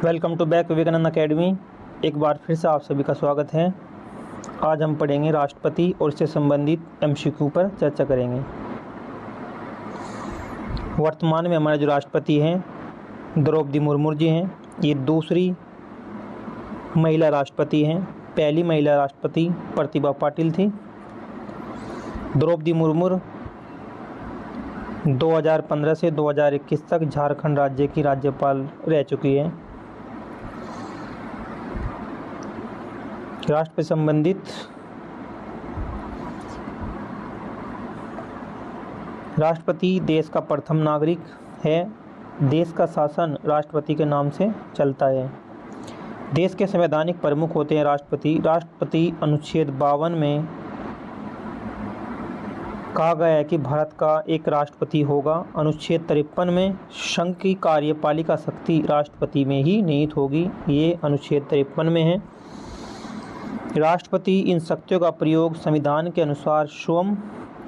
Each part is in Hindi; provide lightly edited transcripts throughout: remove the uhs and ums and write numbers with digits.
Welcome to back Vivekananda academy. एक बार फिर से आप सभी का स्वागत है। आज हम पढ़ेंगे राष्ट्रपति और इससे संबंधित एमसीक्यू पर चर्चा करेंगे। वर्तमान में हमारे जो राष्ट्रपति हैं द्रौपदी मुर्मू जी हैं। ये दूसरी महिला राष्ट्रपति हैं। पहली महिला राष्ट्रपति प्रतिभा पाटिल थी। द्रौपदी मुर्मू 2015 से 2021 तक झारखंड राज्य की राज्यपाल रह चुकी है। राष्ट्र से संबंधित राष्ट्रपति देश का प्रथम नागरिक है। देश का शासन राष्ट्रपति के नाम से चलता है। देश के संवैधानिक प्रमुख होते हैं राष्ट्रपति अनुच्छेद 52 में कहा गया है कि भारत का एक राष्ट्रपति होगा। अनुच्छेद 53 में संघ की कार्यपालिका शक्ति राष्ट्रपति में ही निहित होगी। ये अनुच्छेद 53 में है। राष्ट्रपति इन शक्तियों का प्रयोग संविधान के अनुसार स्वयं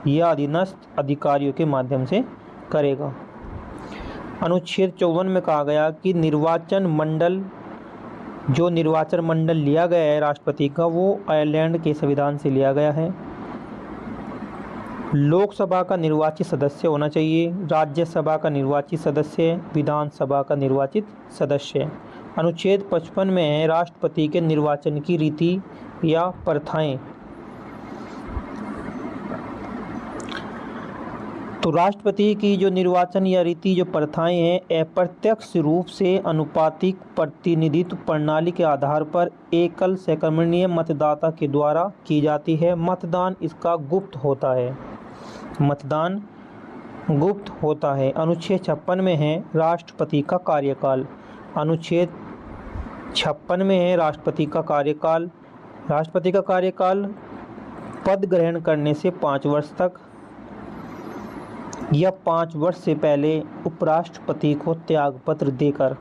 या अधीनस्थ अधिकारियों के माध्यम से करेगा। अनुच्छेद 54 में कहा गया कि निर्वाचन मंडल लिया गया है राष्ट्रपति का, वो आयरलैंड के संविधान से लिया गया है। लोकसभा का निर्वाचित सदस्य होना चाहिए, राज्यसभा का निर्वाचित सदस्य, विधानसभा का निर्वाचित सदस्य। अनुच्छेद 55 में है राष्ट्रपति के निर्वाचन की रीति या प्रथाएं। तो राष्ट्रपति की जो निर्वाचन या रीति जो प्रथाएं हैं अप्रत्यक्ष रूप से अनुपातिक प्रतिनिधित्व प्रणाली के आधार पर एकल सहकर्मीय मतदाता के द्वारा की जाती है। मतदान इसका गुप्त होता है। अनुच्छेद 56 में है राष्ट्रपति का कार्यकाल। अनुच्छेद 56 में है राष्ट्रपति का कार्यकाल पद ग्रहण करने से 5 वर्ष तक या 5 वर्ष से पहले उपराष्ट्रपति को त्यागपत्र देकर।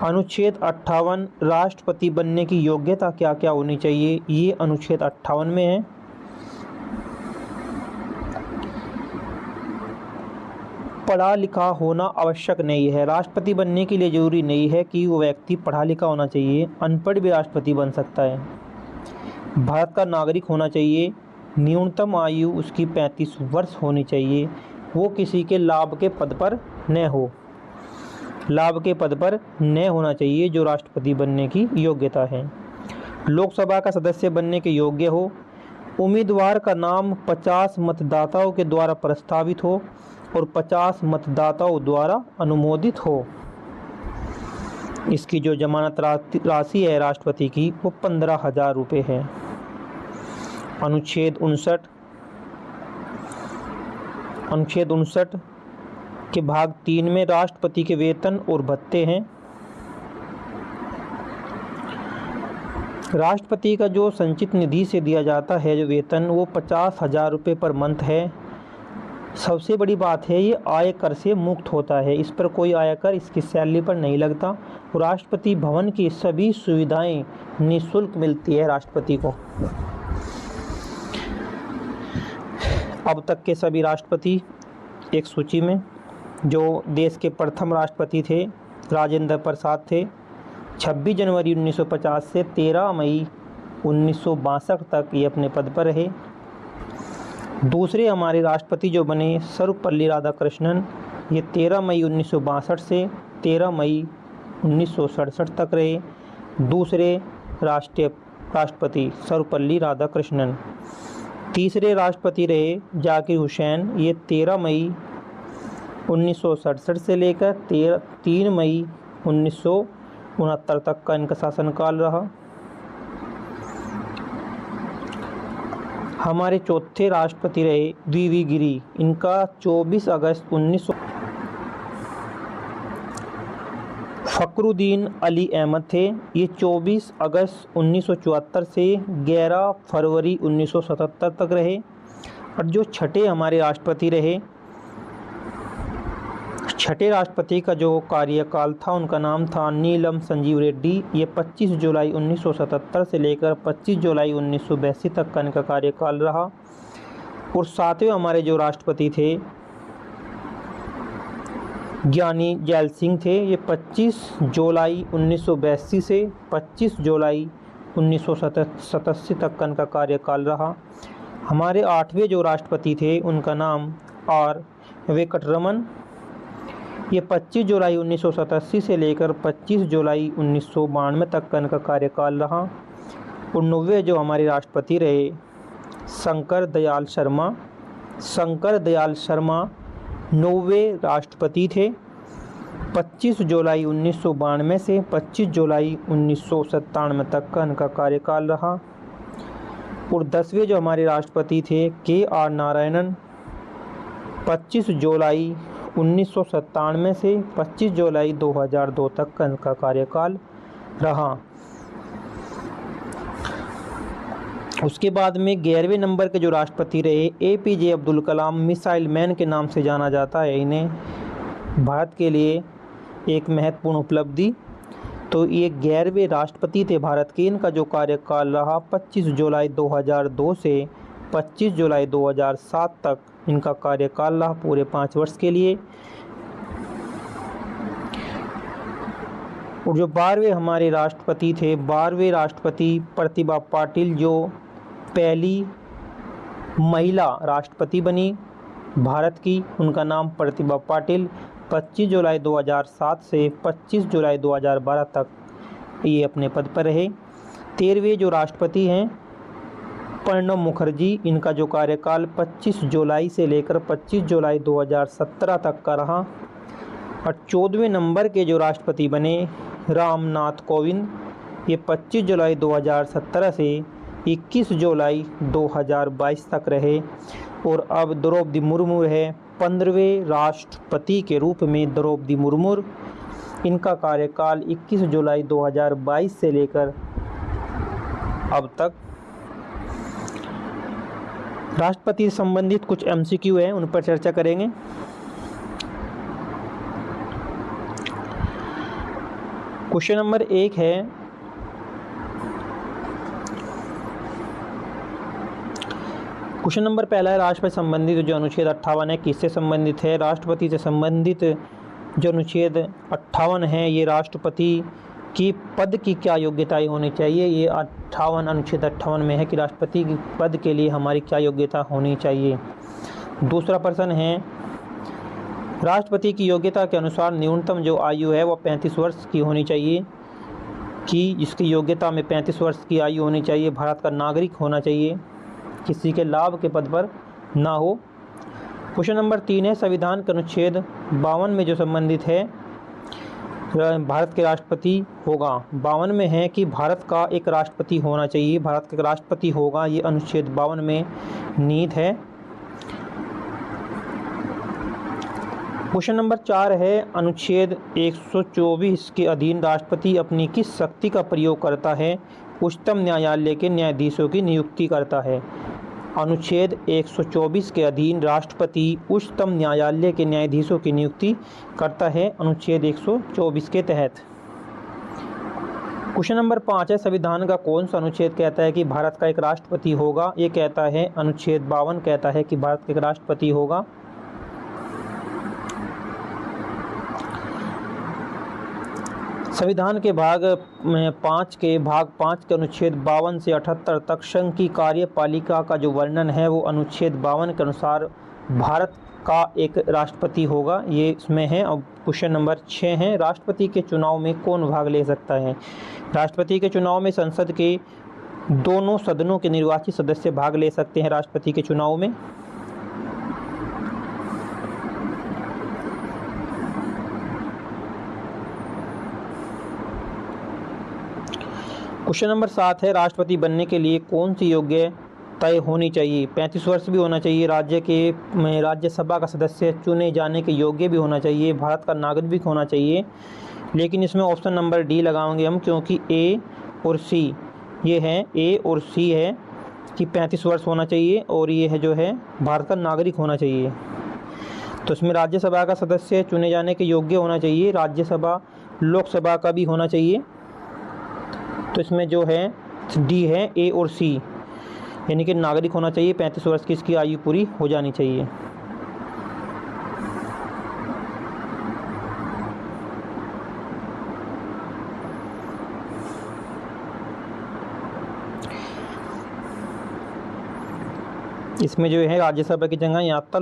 अनुच्छेद 58 राष्ट्रपति बनने की योग्यता क्या क्या होनी चाहिए, ये अनुच्छेद 58 में है। पढ़ा लिखा होना आवश्यक नहीं है। राष्ट्रपति बनने के लिए जरूरी नहीं है कि वो व्यक्ति पढ़ा लिखा होना चाहिए, अनपढ़ भी राष्ट्रपति बन सकता है। भारत का नागरिक होना चाहिए। न्यूनतम आयु उसकी 35 वर्ष होनी चाहिए। वो किसी के लाभ के पद पर न होना चाहिए जो राष्ट्रपति बनने की योग्यता है। लोकसभा का सदस्य बनने के योग्य हो। उम्मीदवार का नाम 50 मतदाताओं के द्वारा प्रस्तावित हो और 50 मतदाताओं द्वारा अनुमोदित हो। इसकी जो जमानत राशि है राष्ट्रपति की वो 15,000 रुपये है। अनुच्छेद 59 के भाग 3 में राष्ट्रपति के वेतन और भत्ते हैं। राष्ट्रपति का जो संचित निधि से दिया जाता है जो वेतन वो 50,000 रुपये पर मंथ है। सबसे बड़ी बात है ये आयकर से मुक्त होता है। इस पर कोई आयकर इसकी सैलरी पर नहीं लगता। राष्ट्रपति भवन की सभी सुविधाएं निःशुल्क मिलती है राष्ट्रपति को। अब तक के सभी राष्ट्रपति एक सूची में जो देश के प्रथम राष्ट्रपति थे राजेंद्र प्रसाद थे। 26 जनवरी 1950 से 13 मई 1962 तक ये अपने पद पर रहे। दूसरे हमारे राष्ट्रपति जो बने सर्वपल्ली राधाकृष्णन, ये 13 मई 1962 से 13 मई 1967 तक रहे। दूसरे राष्ट्रपति सर्वपल्ली राधाकृष्णन। तीसरे राष्ट्रपति रहे जाकिर हुसैन, ये 13 मई 1967 से लेकर 3 मई 1969 तक का इनका शासनकाल रहा। हमारे चौथे राष्ट्रपति रहे वी गिरी, इनका 24 अगस्त 1900। फखरुद्दीन अली अहमद थे, ये 24 अगस्त 1974 से 11 फरवरी 1977 तक रहे। और जो छठे हमारे राष्ट्रपति रहे, छठे राष्ट्रपति का जो कार्यकाल था उनका नाम था नीलम संजीव रेड्डी। ये 25 जुलाई 1977 से लेकर 25 जुलाई 1982 तक का इनका कार्यकाल रहा। और सातवें हमारे जो राष्ट्रपति थे ज्ञानी जैल सिंह थे। ये 25 जुलाई 1982 से 25 जुलाई 1987 तक का इनका कार्यकाल रहा। हमारे 8वें जो राष्ट्रपति थे उनका नाम आर वेंकटरमन। ये 25 जुलाई 1987 से लेकर 25 जुलाई 1992 तक का इनका कार्यकाल रहा। और 9वें जो हमारे राष्ट्रपति रहे शंकर दयाल शर्मा। शंकर दयाल शर्मा 9वें राष्ट्रपति थे। 25 जुलाई 1992 से 25 जुलाई 1997 तक का इनका कार्यकाल रहा। और 10वें जो हमारे राष्ट्रपति थे के आर नारायणन। 25 जुलाई 1997 से 25 जुलाई 2002 तक का इनका कार्यकाल रहा। उसके बाद में 11वें नंबर के जो राष्ट्रपति रहे APJ Abdul Kalam. Missile man के नाम से जाना जाता है इन्हें। भारत के लिए एक महत्वपूर्ण उपलब्धि। तो ये 11वें राष्ट्रपति थे भारत के। इनका जो कार्यकाल रहा 25 जुलाई 2002 से 25 जुलाई 2007 तक इनका कार्यकाल रहा, पूरे 5 वर्ष के लिए। और जो 12वें हमारे राष्ट्रपति थे 12वें राष्ट्रपति प्रतिभा पाटिल, जो पहली महिला राष्ट्रपति बनी भारत की। उनका नाम प्रतिभा पाटिल। 25 जुलाई 2007 से 25 जुलाई 2012 तक ये अपने पद पर रहे। 13वें जो राष्ट्रपति हैं प्रणब मुखर्जी। इनका जो कार्यकाल 25 जुलाई से लेकर 25 जुलाई 2017 तक का रहा। और 14वें नंबर के जो राष्ट्रपति बने रामनाथ कोविंद। ये 25 जुलाई 2017 से 21 जुलाई 2022 तक रहे। और अब द्रौपदी मुर्मू है 15वें राष्ट्रपति के रूप में। द्रौपदी मुर्मू, इनका कार्यकाल 21 जुलाई 2022 से लेकर अब तक। राष्ट्रपति से संबंधित कुछ MCQ हैं, उन पर चर्चा करेंगे। क्वेश्चन नंबर 1 है क्वेश्चन नंबर पहला है राष्ट्रपति संबंधित जो अनुच्छेद 58 है किससे संबंधित है? राष्ट्रपति से संबंधित जो अनुच्छेद 58 है ये राष्ट्रपति की पद की क्या योग्यताएं होनी चाहिए। ये 58 अनुच्छेद 58 में है कि राष्ट्रपति की पद के लिए हमारी क्या योग्यता होनी चाहिए। दूसरा प्रश्न है राष्ट्रपति की योग्यता के अनुसार न्यूनतम जो आयु है वो 35 वर्ष की होनी चाहिए, कि जिसकी योग्यता में 35 वर्ष की आयु होनी चाहिए, भारत का नागरिक होना चाहिए, किसी के लाभ के पद पर ना हो। क्वेश्चन नंबर 3 है संविधान के अनुच्छेद 52 में जो संबंधित है भारत के राष्ट्रपति होगा। 52 में है कि भारत का एक राष्ट्रपति होना चाहिए, भारत का राष्ट्रपति होगा, ये अनुच्छेद 52 में निहित है। क्वेश्चन नंबर 4 है अनुच्छेद 124 के अधीन राष्ट्रपति अपनी किस शक्ति का प्रयोग करता है? उच्चतम न्यायालय के न्यायाधीशों की नियुक्ति करता है। अनुच्छेद 124 के अधीन राष्ट्रपति उच्चतम न्यायालय के न्यायाधीशों की नियुक्ति करता है अनुच्छेद 124 के तहत। क्वेश्चन नंबर 5 है संविधान का कौन सा अनुच्छेद कहता है कि भारत का एक राष्ट्रपति होगा? ये कहता है अनुच्छेद 52 कहता है कि भारत का एक राष्ट्रपति होगा। संविधान के भाग 5 के अनुच्छेद 52 से 78 तक संघ की कार्यपालिका का जो वर्णन है वो अनुच्छेद 52 के अनुसार भारत का एक राष्ट्रपति होगा, ये इसमें है। अब क्वेश्चन नंबर 6 है राष्ट्रपति के चुनाव में कौन भाग ले सकता है? राष्ट्रपति के चुनाव में संसद के दोनों सदनों के निर्वाचित सदस्य भाग ले सकते हैं राष्ट्रपति के चुनाव में। क्वेश्चन नंबर 7 है राष्ट्रपति बनने के लिए कौन सी योग्यताएं होनी चाहिए? 35 वर्ष भी होना चाहिए, राज्यसभा का सदस्य चुने जाने के योग्य भी होना चाहिए, भारत का नागरिक होना चाहिए। लेकिन इसमें ऑप्शन नंबर डी लगाएंगे हम, क्योंकि ए और सी ये है, ए और सी है कि 35 वर्ष होना चाहिए और ये है जो है भारत का नागरिक होना चाहिए। तो इसमें राज्यसभा का सदस्य चुने जाने के योग्य होना चाहिए, राज्यसभा लोकसभा का भी होना चाहिए। तो इसमें जो है डी है, ए और सी, यानी कि नागरिक होना चाहिए, 35 वर्ष की इसकी आयु पूरी हो जानी चाहिए। इसमें जो है राज्यसभा की जगह यहाँ पर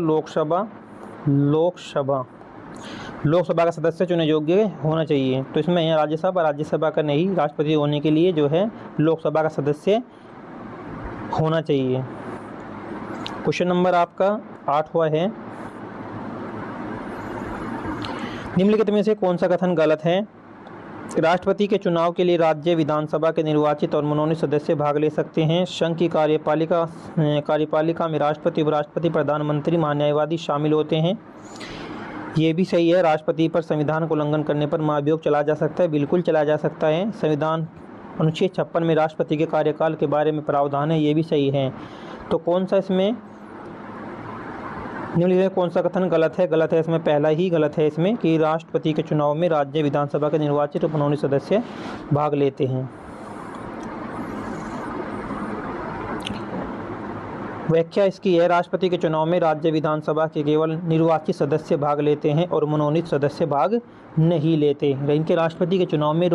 लोकसभा का सदस्य चुने योग्य होना चाहिए। तो इसमें यहाँ राज्यसभा का नहीं, राष्ट्रपति होने के लिए जो है लोकसभा का सदस्य होना चाहिए। क्वेश्चन नंबर आपका 8वां है, निम्नलिखित में से कौन सा कथन गलत है? राष्ट्रपति के चुनाव के लिए राज्य विधानसभा के निर्वाचित और मनोनीत सदस्य भाग ले सकते हैं। संघ की कार्यपालिका में राष्ट्रपति, उपराष्ट्रपति, प्रधानमंत्री, महान्यायवादी शामिल होते हैं। ये भी सही है। राष्ट्रपति पर संविधान को उल्लंघन करने पर महाभियोग चलाया जा सकता है, बिल्कुल चलाया जा सकता है। संविधान अनुच्छेद 56 में राष्ट्रपति के कार्यकाल के बारे में प्रावधान है, ये भी सही है। तो कौन सा इसमें निम्नलिखित में कौन सा कथन गलत है? गलत है इसमें पहला ही गलत है इसमें कि राष्ट्रपति के चुनाव में राज्य विधानसभा के निर्वाचित और मनोनीत सदस्य भाग लेते हैं। व्याख्या इसकी है, राष्ट्रपति के चुनाव में राज्य विधानसभा के केवल निर्वाचित सदस्य भाग लेते हैं और मनोनीत सदस्य भाग नहीं लेते। इनके राष्ट्रपति के चुनाव में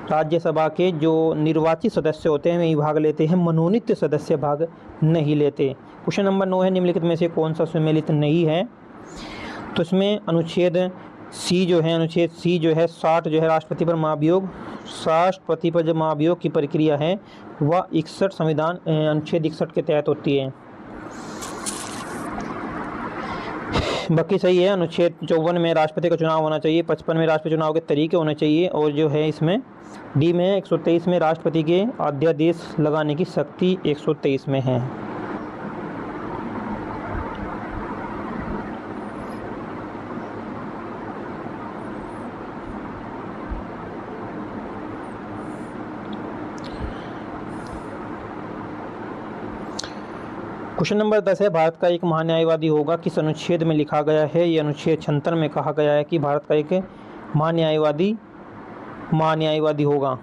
राज्यसभा के जो निर्वाचित सदस्य होते हैं वही भाग लेते हैं, मनोनीत सदस्य भाग नहीं लेते। क्वेश्चन नंबर 9 है, निम्नलिखित में से कौन सा सम्मिलित नहीं है? तो इसमें अनुच्छेद सी जो है 60 जो है राष्ट्रपति पर महाभियोग, राष्ट्रपति पर जो महाभियोग की प्रक्रिया है वह 61 संविधान अनुच्छेद 61 के तहत होती है। बाकी सही है। अनुच्छेद 54 में राष्ट्रपति का चुनाव होना चाहिए, 55 में राष्ट्रपति चुनाव के तरीके होने चाहिए, और जो है इसमें डी में 123 में राष्ट्रपति के अध्यादेश लगाने की शक्ति 123 में है। क्वेश्चन नंबर 10 है, भारत का एक महान्यायवादी होगा, किस अनुच्छेद में लिखा गया है? ये अनुच्छेद 76 में कहा गया है कि भारत का एक महान्यायवादी होगा।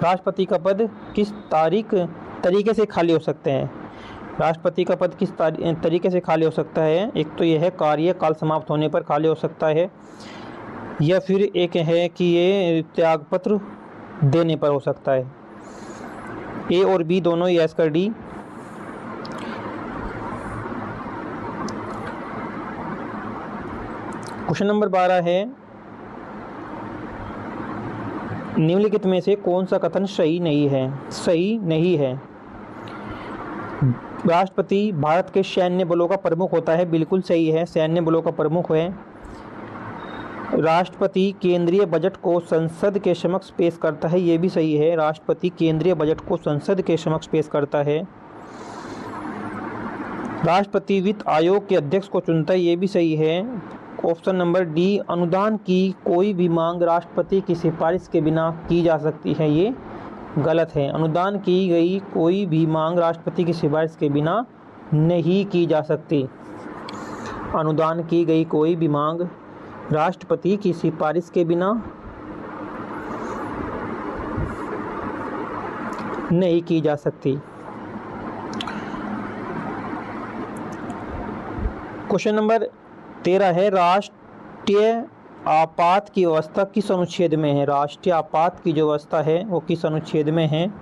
राष्ट्रपति का पद किस तरीके से खाली हो सकते हैं? राष्ट्रपति का पद किस तरीके से खाली हो सकता है? एक तो यह है कार्यकाल समाप्त होने पर खाली हो सकता है, या फिर एक है कि ये त्यागपत्र देने पर हो सकता है। ए और बी दोनों यस कर डी। क्वेश्चन नंबर 12 है, निम्नलिखित में से कौन सा कथन सही नहीं है? राष्ट्रपति भारत के सैन्य बलों का प्रमुख होता है, बिल्कुल सही है, सैन्य बलों का प्रमुख है। राष्ट्रपति केंद्रीय बजट को संसद के समक्ष पेश करता है, ये भी सही है, राष्ट्रपति केंद्रीय बजट को संसद के समक्ष पेश करता है। राष्ट्रपति वित्त आयोग के अध्यक्ष को चुनता है, ये भी सही है। ऑप्शन नंबर डी, अनुदान की कोई भी मांग राष्ट्रपति की सिफारिश के बिना की जा सकती है, ये गलत है। अनुदान की गई कोई भी मांग राष्ट्रपति की सिफारिश के बिना नहीं की जा सकती। अनुदान की गई कोई भी मांग राष्ट्रपति की सिफारिश के बिना नहीं की जा सकती। क्वेश्चन नंबर 13 है, राष्ट्रीय आपात की व्यवस्था किस अनुच्छेद में है? राष्ट्रीय आपात की जो व्यवस्था है वो किस अनुच्छेद में है?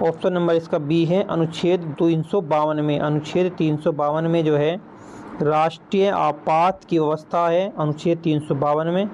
ऑप्शन नंबर इसका बी है, अनुच्छेद 352 में। अनुच्छेद 352 में जो है राष्ट्रीय आपात की व्यवस्था है, अनुच्छेद 352 में।